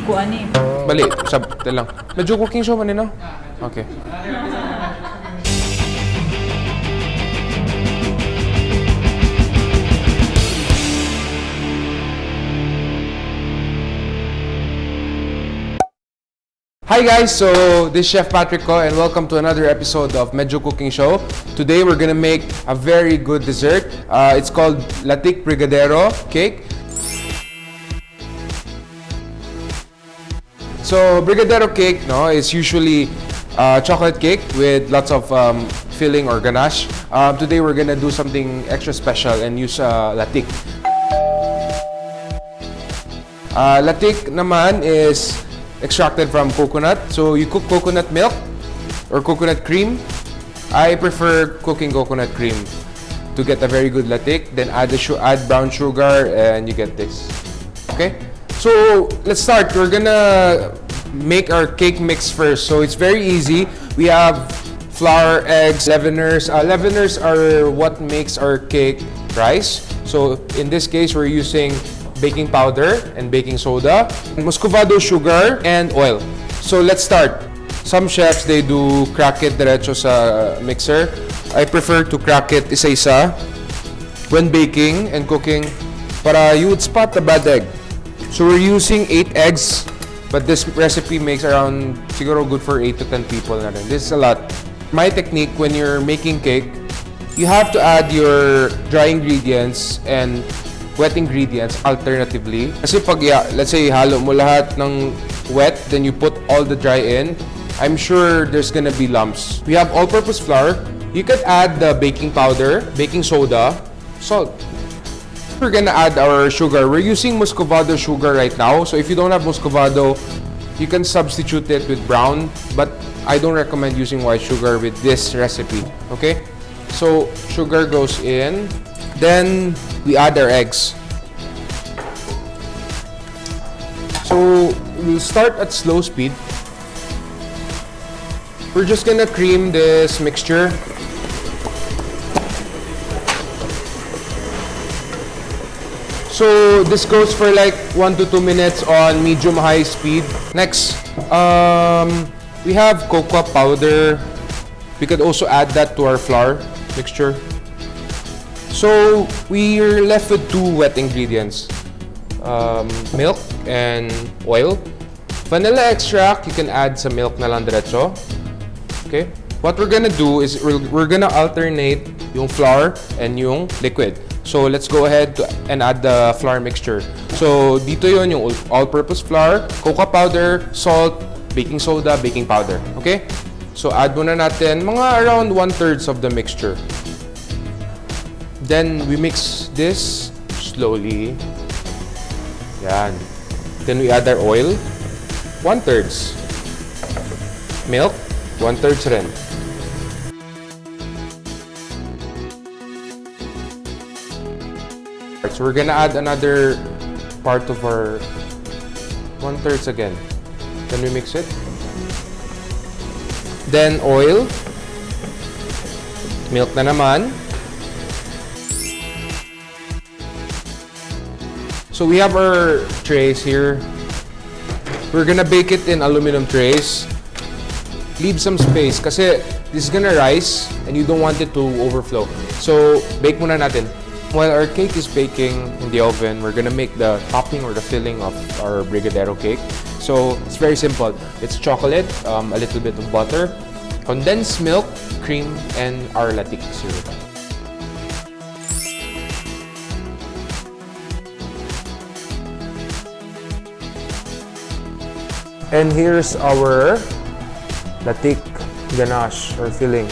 kuan eh. Bali, sabte lang. Medyo cooking show man no? Okay. Hi guys, so this is Chef Patrick ko and welcome to another episode of Medyo Cooking Show. Today we're gonna make a very good dessert. It's called Latik Brigadeiro cake. So Brigadeiro cake is usually chocolate cake with lots of filling or ganache. Today we're gonna do something extra special and use Latik. Latik naman is extracted from coconut. So you cook coconut milk or coconut cream. I prefer cooking coconut cream to get a very good latik. Then add brown sugar and you get this. Okay? So let's start. We're gonna make our cake mix first. So it's very easy. We have flour, eggs, leaveners. Leaveners are what makes our cake rise. So in this case, we're using baking powder and baking soda, muscovado sugar, and oil. So let's start. Some chefs, they do crack it diretso sa mixer. I prefer to crack it isa-isa when baking and cooking para you would spot the bad egg. So we're using 8 eggs, but this recipe makes around siguro good for 8 to 10 people na rin. This is a lot. My technique when you're making cake, you have to add your dry ingredients and wet ingredients alternatively. Kasi pag, let's say, halo mo lahat ng wet, then you put all the dry in, I'm sure there's gonna be lumps. We have all-purpose flour. You could add the baking powder, baking soda, salt. We're gonna add our sugar. We're using muscovado sugar right now. So if you don't have muscovado, you can substitute it with brown, but I don't recommend using white sugar with this recipe, okay? So sugar goes in. Then we add our eggs. So we'll start at slow speed. We're just gonna cream this mixture. So this goes for like 1 to 2 minutes on medium-high speed. Next, we have cocoa powder. We could also add that to our flour mixture. So we're left with 2 wet ingredients, milk and oil. Vanilla extract, you can add some milk na lang diretso. Okay? What we're gonna do is we're gonna alternate yung flour and yung liquid. So let's go ahead and add the flour mixture. So dito yon yung all-purpose flour, cocoa powder, salt, baking soda, baking powder. Okay? So add muna natin mga around 1/3 of the mixture. Then we mix this slowly. Yan. Then we add our oil. 1/3. Milk. 1/3 rin. So we're gonna add another part of our 1/3 again. Then we mix it. Then oil. Milk na naman. So we have our trays here. We're gonna bake it in aluminum trays. Leave some space kasi this is gonna rise and you don't want it to overflow. So bake muna natin. While our cake is baking in the oven, we're gonna make the topping or the filling of our Brigadeiro cake. So it's very simple. It's chocolate, a little bit of butter, condensed milk, cream, and our Latik syrup. And here's our Latik ganache or filling.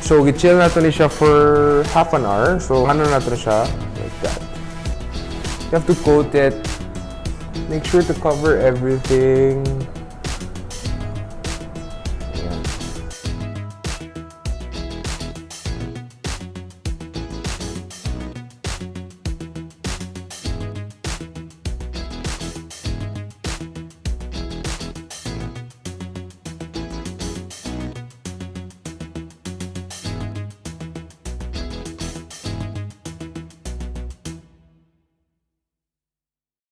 So, i-chill natin siya for half an hour. So, ano natin siya? Like that. You have to coat it. Make sure to cover everything.